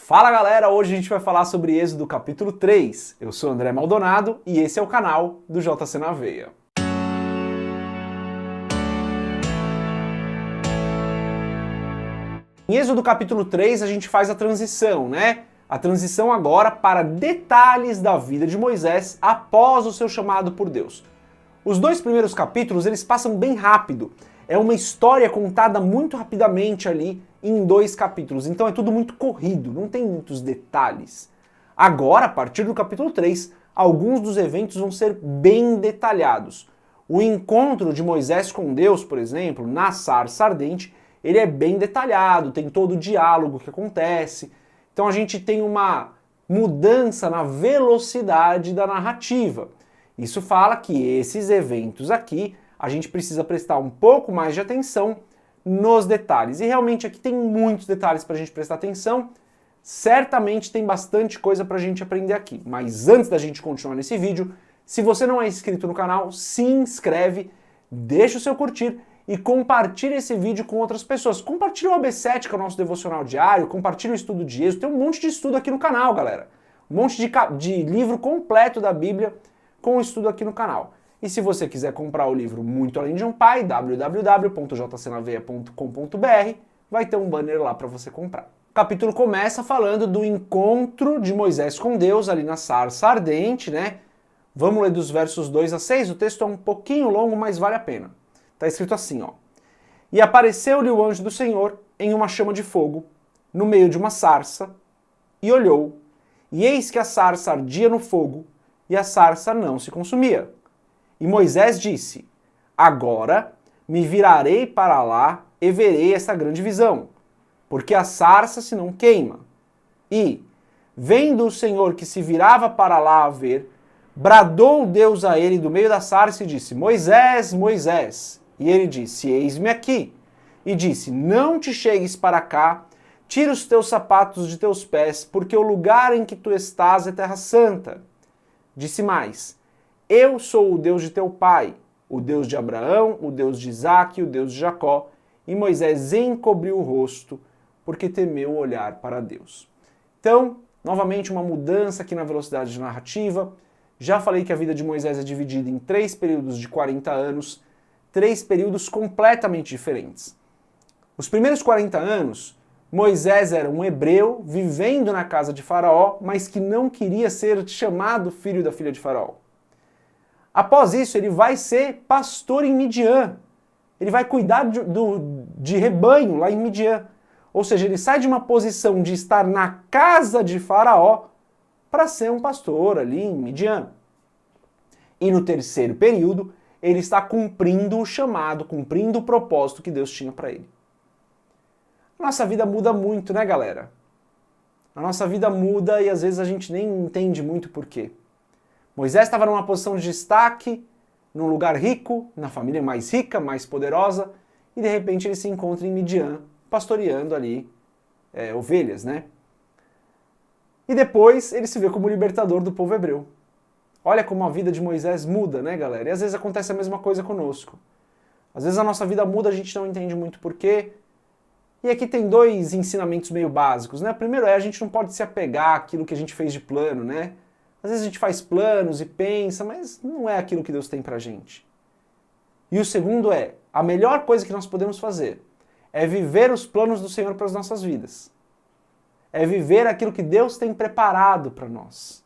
Fala galera, hoje a gente vai falar sobre Êxodo capítulo 3. Eu sou André Maldonado e esse é o canal do JC na Veia. Em Êxodo capítulo 3 a gente faz a transição, né? A transição agora para detalhes da vida de Moisés após o seu chamado por Deus. Os dois primeiros capítulos eles passam bem rápido. É uma história contada muito rapidamente ali em 2 capítulos. Então é tudo muito corrido, não tem muitos detalhes. Agora, a partir do capítulo 3, alguns dos eventos vão ser bem detalhados. O encontro de Moisés com Deus, por exemplo, na sarça ardente, ele é bem detalhado, tem todo o diálogo que acontece. Então a gente tem uma mudança na velocidade da narrativa. Isso fala que esses eventos aqui a gente precisa prestar um pouco mais de atenção nos detalhes. E realmente aqui tem muitos detalhes para a gente prestar atenção. Certamente tem bastante coisa para a gente aprender aqui. Mas antes da gente continuar nesse vídeo, se você não é inscrito no canal, se inscreve, deixa o seu curtir e compartilha esse vídeo com outras pessoas. Compartilha o AB7, que é o nosso devocional diário, compartilha o estudo de Êxodo. Tem um monte de estudo aqui no canal, galera. Um monte de livro completo da Bíblia com estudo aqui no canal. E se você quiser comprar o livro Muito Além de um Pai, www.jcnaveia.com.br, vai ter um banner lá para você comprar. O capítulo começa falando do encontro de Moisés com Deus ali na sarça ardente, né? Vamos ler dos versos 2 a 6, o texto é um pouquinho longo, mas vale a pena. Está escrito assim, ó. E apareceu-lhe o anjo do Senhor em uma chama de fogo, no meio de uma sarça, e olhou, e eis que a sarça ardia no fogo, e a sarça não se consumia. E Moisés disse, agora me virarei para lá e verei essa grande visão, porque a sarça se não queima. E, vendo o Senhor que se virava para lá a ver, bradou Deus a ele do meio da sarça e disse, Moisés, Moisés. E ele disse, eis-me aqui. E disse, não te chegues para cá, tira os teus sapatos de teus pés, porque o lugar em que tu estás é terra santa. Disse mais, eu sou o Deus de teu pai, o Deus de Abraão, o Deus de Isaque e o Deus de Jacó. E Moisés encobriu o rosto, porque temeu olhar para Deus. Então, novamente uma mudança aqui na velocidade de narrativa. Já falei que a vida de Moisés é dividida em 3 períodos de 40 anos, 3 períodos completamente diferentes. Os primeiros 40 anos, Moisés era um hebreu vivendo na casa de Faraó, mas que não queria ser chamado filho da filha de Faraó. Após isso, ele vai ser pastor em Midian. Ele vai cuidar de rebanho lá em Midian. Ou seja, ele sai de uma posição de estar na casa de Faraó para ser um pastor ali em Midian. E no terceiro período, ele está cumprindo o chamado, cumprindo o propósito que Deus tinha para ele. Nossa vida muda muito, né, galera? A nossa vida muda e às vezes a gente nem entende muito por quê. Moisés estava numa posição de destaque, num lugar rico, na família mais rica, mais poderosa, e de repente ele se encontra em Midian, pastoreando ali ovelhas, né? E depois ele se vê como libertador do povo hebreu. Olha como a vida de Moisés muda, né, galera? E às vezes acontece a mesma coisa conosco. Às vezes a nossa vida muda, a gente não entende muito por quê. E aqui tem 2 ensinamentos meio básicos, né? O primeiro a gente não pode se apegar àquilo que a gente fez de plano, né? Às vezes a gente faz planos e pensa, mas não é aquilo que Deus tem pra gente. E o segundo a melhor coisa que nós podemos fazer é viver os planos do Senhor para as nossas vidas. É viver aquilo que Deus tem preparado para nós.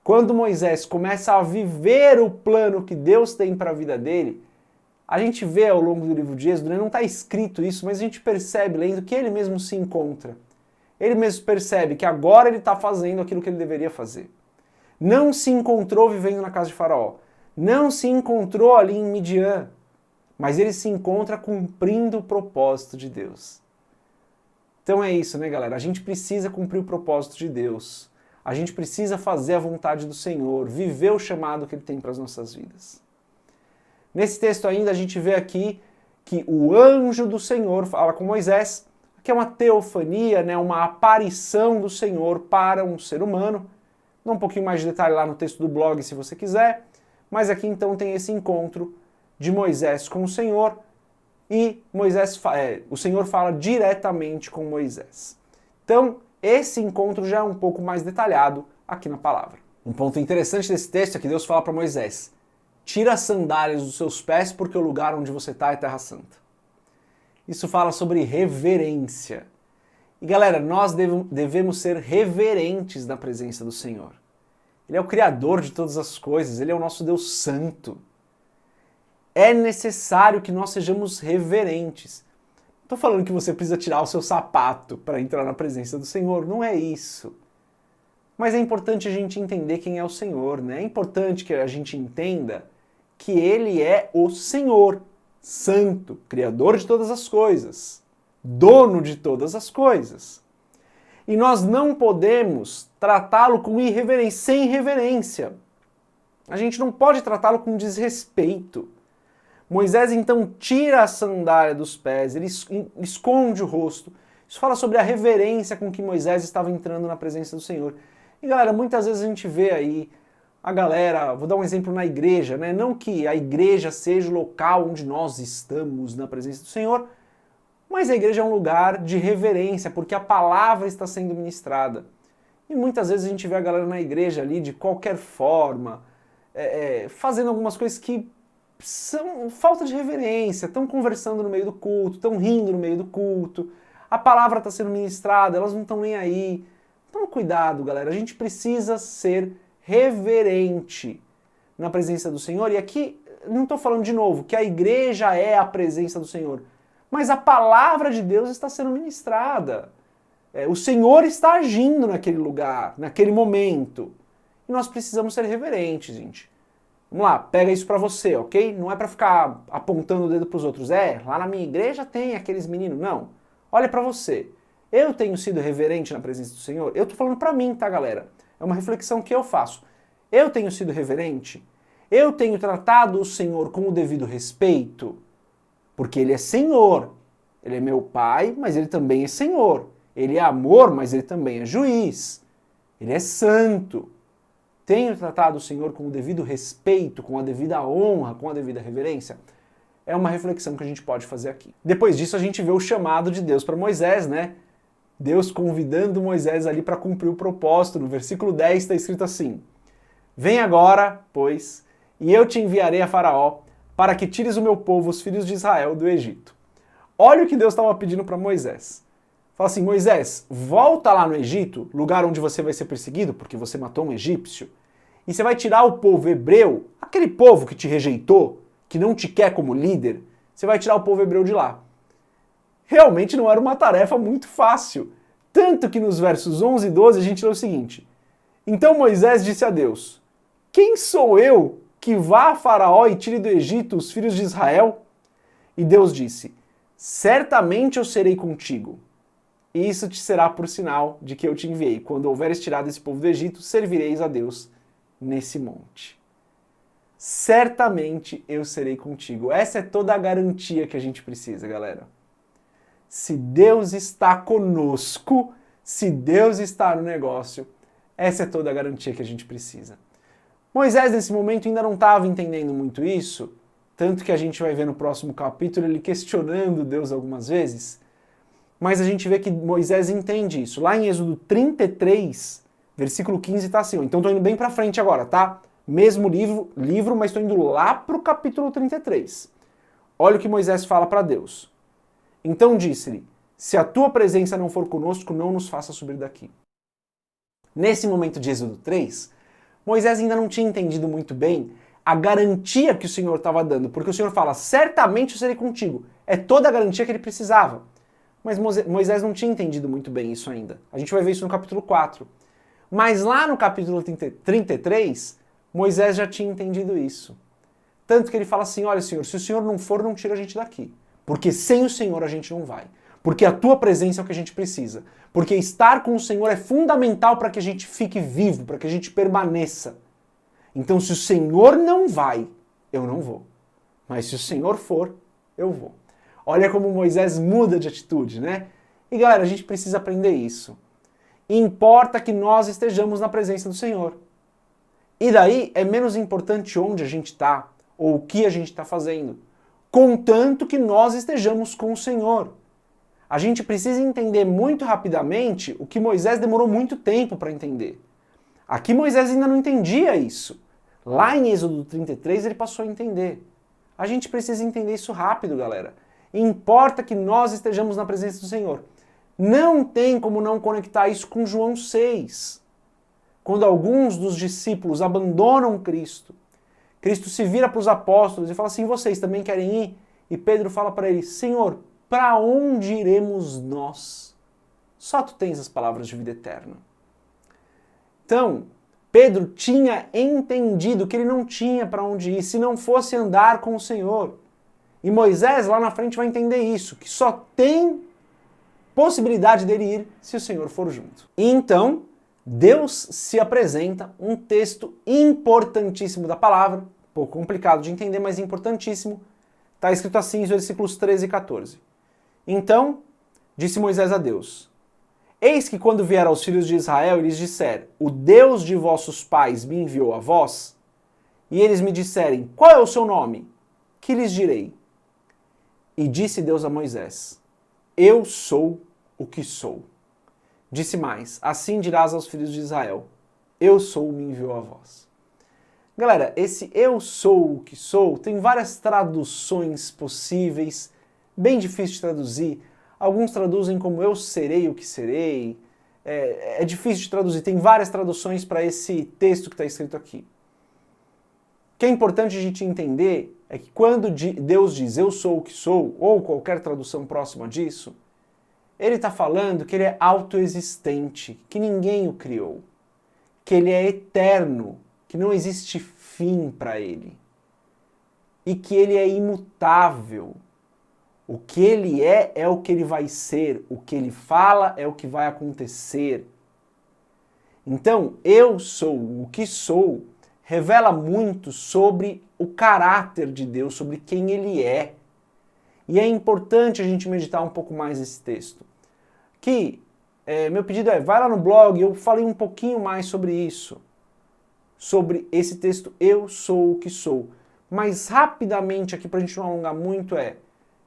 Quando Moisés começa a viver o plano que Deus tem para a vida dele, a gente vê ao longo do livro de Êxodo, né, não está escrito isso, mas a gente percebe lendo que ele mesmo se encontra. Ele mesmo percebe que agora ele está fazendo aquilo que ele deveria fazer. Não se encontrou vivendo na casa de Faraó. Não se encontrou ali em Midian. Mas ele se encontra cumprindo o propósito de Deus. Então é isso, né, galera? A gente precisa cumprir o propósito de Deus. A gente precisa fazer a vontade do Senhor, viver o chamado que Ele tem para as nossas vidas. Nesse texto ainda a gente vê aqui que o anjo do Senhor fala com Moisés, que é uma teofania, né, uma aparição do Senhor para um ser humano. Dá um pouquinho mais de detalhe lá no texto do blog se você quiser, mas aqui então tem esse encontro de Moisés com o Senhor e o Senhor fala diretamente com Moisés. Então, esse encontro já é um pouco mais detalhado aqui na palavra. Um ponto interessante desse texto é que Deus fala para Moisés: tira as sandálias dos seus pés porque o lugar onde você está é terra santa. Isso fala sobre reverência. E galera, nós devemos ser reverentes na presença do Senhor. Ele é o Criador de todas as coisas, Ele é o nosso Deus Santo. É necessário que nós sejamos reverentes. Não estou falando que você precisa tirar o seu sapato para entrar na presença do Senhor, não é isso. Mas é importante a gente entender quem é o Senhor, né? É importante que a gente entenda que Ele é o Senhor, Santo, Criador de todas as coisas, dono de todas as coisas. E nós não podemos tratá-lo com irreverência, sem reverência. A gente não pode tratá-lo com desrespeito. Moisés então tira a sandália dos pés, ele esconde o rosto. Isso fala sobre a reverência com que Moisés estava entrando na presença do Senhor. E galera, muitas vezes a gente vê aí a galera, vou dar um exemplo na igreja, né? Não que a igreja seja o local onde nós estamos na presença do Senhor, mas a igreja é um lugar de reverência, porque a palavra está sendo ministrada. E muitas vezes a gente vê a galera na igreja ali de qualquer forma, fazendo algumas coisas que são falta de reverência, estão conversando no meio do culto, estão rindo no meio do culto, a palavra está sendo ministrada, elas não estão nem aí. Então cuidado, galera, a gente precisa ser reverente na presença do Senhor. E aqui, não estou falando de novo que a igreja é a presença do Senhor, mas a palavra de Deus está sendo ministrada. O Senhor está agindo naquele lugar, naquele momento. E nós precisamos ser reverentes, gente. Vamos lá, pega isso pra você, ok? Não é pra ficar apontando o dedo pros outros. Lá na minha igreja tem aqueles meninos. Não. Olha pra você. Eu tenho sido reverente na presença do Senhor? Eu tô falando pra mim, tá, galera? É uma reflexão que eu faço. Eu tenho sido reverente? Eu tenho tratado o Senhor com o devido respeito? Porque Ele é Senhor. Ele é meu Pai, mas Ele também é Senhor. Ele é amor, mas Ele também é juiz. Ele é santo. Tenho tratado o Senhor com o devido respeito, com a devida honra, com a devida reverência? É uma reflexão que a gente pode fazer aqui. Depois disso, a gente vê o chamado de Deus para Moisés, né? Deus convidando Moisés ali para cumprir o propósito. No versículo 10 está escrito assim: vem agora, pois, e eu te enviarei a Faraó, para que tires o meu povo, os filhos de Israel, do Egito. Olha o que Deus estava pedindo para Moisés. Fala assim: Moisés, volta lá no Egito, lugar onde você vai ser perseguido, porque você matou um egípcio, e você vai tirar o povo hebreu, aquele povo que te rejeitou, que não te quer como líder, você vai tirar o povo hebreu de lá. Realmente não era uma tarefa muito fácil. Tanto que nos versos 11 e 12 a gente lê o seguinte: então Moisés disse a Deus: quem sou eu que vá a Faraó e tire do Egito os filhos de Israel? E Deus disse: certamente eu serei contigo. E isso te será por sinal de que eu te enviei. Quando houveres tirado esse povo do Egito, servireis a Deus nesse monte. Certamente eu serei contigo. Essa é toda a garantia que a gente precisa, galera. Se Deus está conosco, se Deus está no negócio, essa é toda a garantia que a gente precisa. Moisés, nesse momento, ainda não estava entendendo muito isso, tanto que a gente vai ver no próximo capítulo ele questionando Deus algumas vezes, mas a gente vê que Moisés entende isso. Lá em Êxodo 33, versículo 15, está assim, então estou indo bem para frente agora, tá? Mesmo livro, mas estou indo lá para o capítulo 33. Olha o que Moisés fala para Deus. Então disse-lhe: se a tua presença não for conosco, não nos faça subir daqui. Nesse momento de Êxodo 3, Moisés ainda não tinha entendido muito bem a garantia que o Senhor estava dando, porque o Senhor fala: certamente eu serei contigo. É toda a garantia que ele precisava. Mas Moisés não tinha entendido muito bem isso ainda. A gente vai ver isso no capítulo 4. Mas lá no capítulo 33, Moisés já tinha entendido isso. Tanto que ele fala assim: olha, Senhor, se o Senhor não for, não tira a gente daqui. Porque sem o Senhor a gente não vai. Porque a tua presença é o que a gente precisa. Porque estar com o Senhor é fundamental para que a gente fique vivo, para que a gente permaneça. Então, se o Senhor não vai, eu não vou. Mas se o Senhor for, eu vou. Olha como Moisés muda de atitude, né? E galera, a gente precisa aprender isso. Importa que nós estejamos na presença do Senhor. E daí é menos importante onde a gente está ou o que a gente está fazendo, contanto que nós estejamos com o Senhor. a gente precisa entender muito rapidamente o que Moisés demorou muito tempo para entender. Aqui Moisés ainda não entendia isso. Lá em Êxodo 33 ele passou a entender. A gente precisa entender isso rápido, galera. Importa que nós estejamos na presença do Senhor. Não tem como não conectar isso com João 6. Quando alguns dos discípulos abandonam Cristo, Cristo se vira para os apóstolos e fala assim, vocês também querem ir? E Pedro fala para ele, Senhor, para onde iremos nós? Só tu tens as palavras de vida eterna. Então, Pedro tinha entendido que ele não tinha para onde ir se não fosse andar com o Senhor. E Moisés lá na frente vai entender isso, que só tem possibilidade dele ir se o Senhor for junto. E então, Deus se apresenta, um texto importantíssimo da palavra, um pouco complicado de entender, mas importantíssimo. Está escrito assim, os versículos 13 e 14. Então, disse Moisés a Deus, eis que quando vier aos filhos de Israel e lhes disser, o Deus de vossos pais me enviou a vós, e eles me disserem, qual é o seu nome? Que lhes direi? E disse Deus a Moisés, eu sou o que sou. Disse mais, assim dirás aos filhos de Israel, eu sou, me enviou a vós. Galera, esse eu sou o que sou tem várias traduções possíveis, bem difícil de traduzir. Alguns traduzem como eu serei o que serei. É difícil de traduzir, tem várias traduções para esse texto que está escrito aqui. O que é importante a gente entender é que quando Deus diz eu sou o que sou, ou qualquer tradução próxima disso, ele está falando que ele é autoexistente, que ninguém o criou, que ele é eterno, que não existe fim para ele, e que ele é imutável. O que ele é o que ele vai ser, o que ele fala é o que vai acontecer. Então, eu sou o que sou, revela muito sobre o caráter de Deus, sobre quem ele é. E é importante a gente meditar um pouco mais nesse texto. Meu pedido vai lá no blog, eu falei um pouquinho mais sobre isso. Sobre esse texto, eu sou o que sou. Mas rapidamente aqui, para a gente não alongar muito,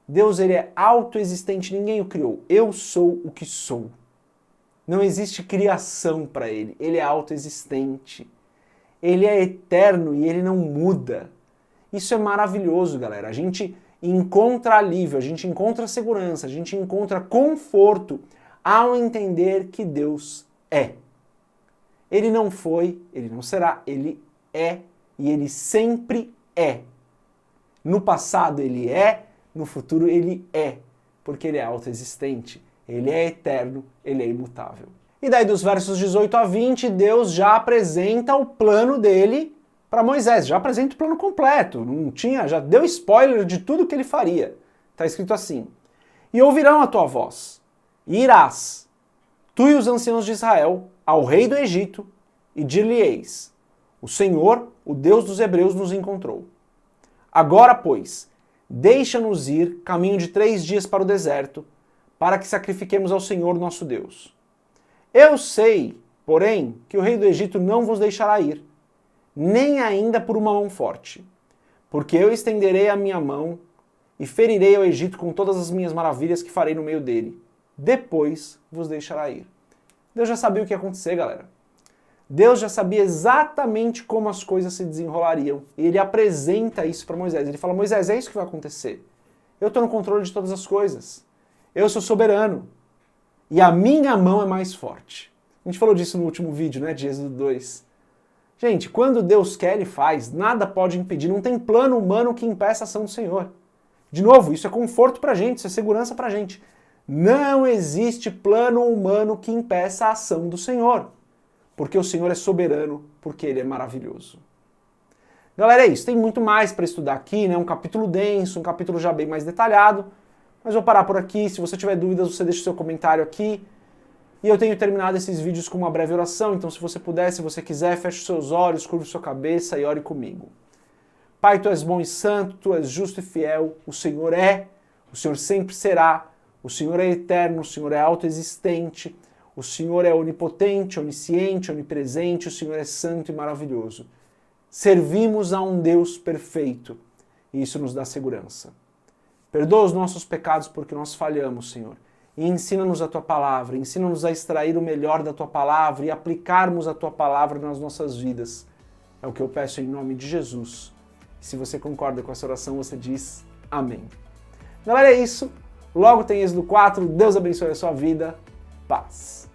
Deus ele é autoexistente, ninguém o criou. Eu sou o que sou. Não existe criação para ele, ele é autoexistente. Ele é eterno e ele não muda. Isso é maravilhoso, galera. A gente encontra alívio, a gente encontra segurança, a gente encontra conforto ao entender que Deus é. Ele não foi, ele não será, ele é e ele sempre é. No passado ele é, no futuro ele é, porque ele é autoexistente, ele é eterno, ele é imutável. E daí dos versos 18 a 20, Deus já apresenta o plano dele para Moisés, já apresenta o plano completo, já deu spoiler de tudo que ele faria. Está escrito assim, e ouvirão a tua voz, e irás, tu e os anciãos de Israel, ao rei do Egito, e dir-lhe-eis, o Senhor, o Deus dos hebreus, nos encontrou. Agora, pois, deixa-nos ir caminho de 3 dias para o deserto, para que sacrifiquemos ao Senhor nosso Deus. Eu sei, porém, que o rei do Egito não vos deixará ir, nem ainda por uma mão forte, porque eu estenderei a minha mão e ferirei ao Egito com todas as minhas maravilhas que farei no meio dele. Depois vos deixará ir. Deus já sabia o que ia acontecer, galera. Deus já sabia exatamente como as coisas se desenrolariam. E ele apresenta isso para Moisés. Ele fala, Moisés, é isso que vai acontecer. Eu estou no controle de todas as coisas. Eu sou soberano. E a minha mão é mais forte. A gente falou disso no último vídeo, né, de Êxodo 2. Gente, quando Deus quer, ele faz. Nada pode impedir. Não tem plano humano que impeça a ação do Senhor. De novo, isso é conforto pra gente, isso é segurança pra gente. Não existe plano humano que impeça a ação do Senhor. Porque o Senhor é soberano, porque ele é maravilhoso. Galera, é isso. Tem muito mais para estudar aqui, né? Um capítulo denso, um capítulo já bem mais detalhado. Mas vou parar por aqui. Se você tiver dúvidas, você deixa o seu comentário aqui. E eu tenho terminado esses vídeos com uma breve oração, então se você puder, se você quiser, feche os seus olhos, curva sua cabeça e ore comigo. Pai, Tu és bom e santo, Tu és justo e fiel, o Senhor sempre será, o Senhor é eterno, o Senhor é autoexistente, o Senhor é onipotente, onisciente, onipresente, o Senhor é santo e maravilhoso. Servimos a um Deus perfeito e isso nos dá segurança. Perdoa os nossos pecados porque nós falhamos, Senhor, e ensina-nos a Tua palavra, ensina-nos a extrair o melhor da Tua palavra e aplicarmos a Tua palavra nas nossas vidas. É o que eu peço em nome de Jesus. E se você concorda com essa oração, você diz amém. Galera, é isso. Logo tem Êxodo 4. Deus abençoe a sua vida. Paz.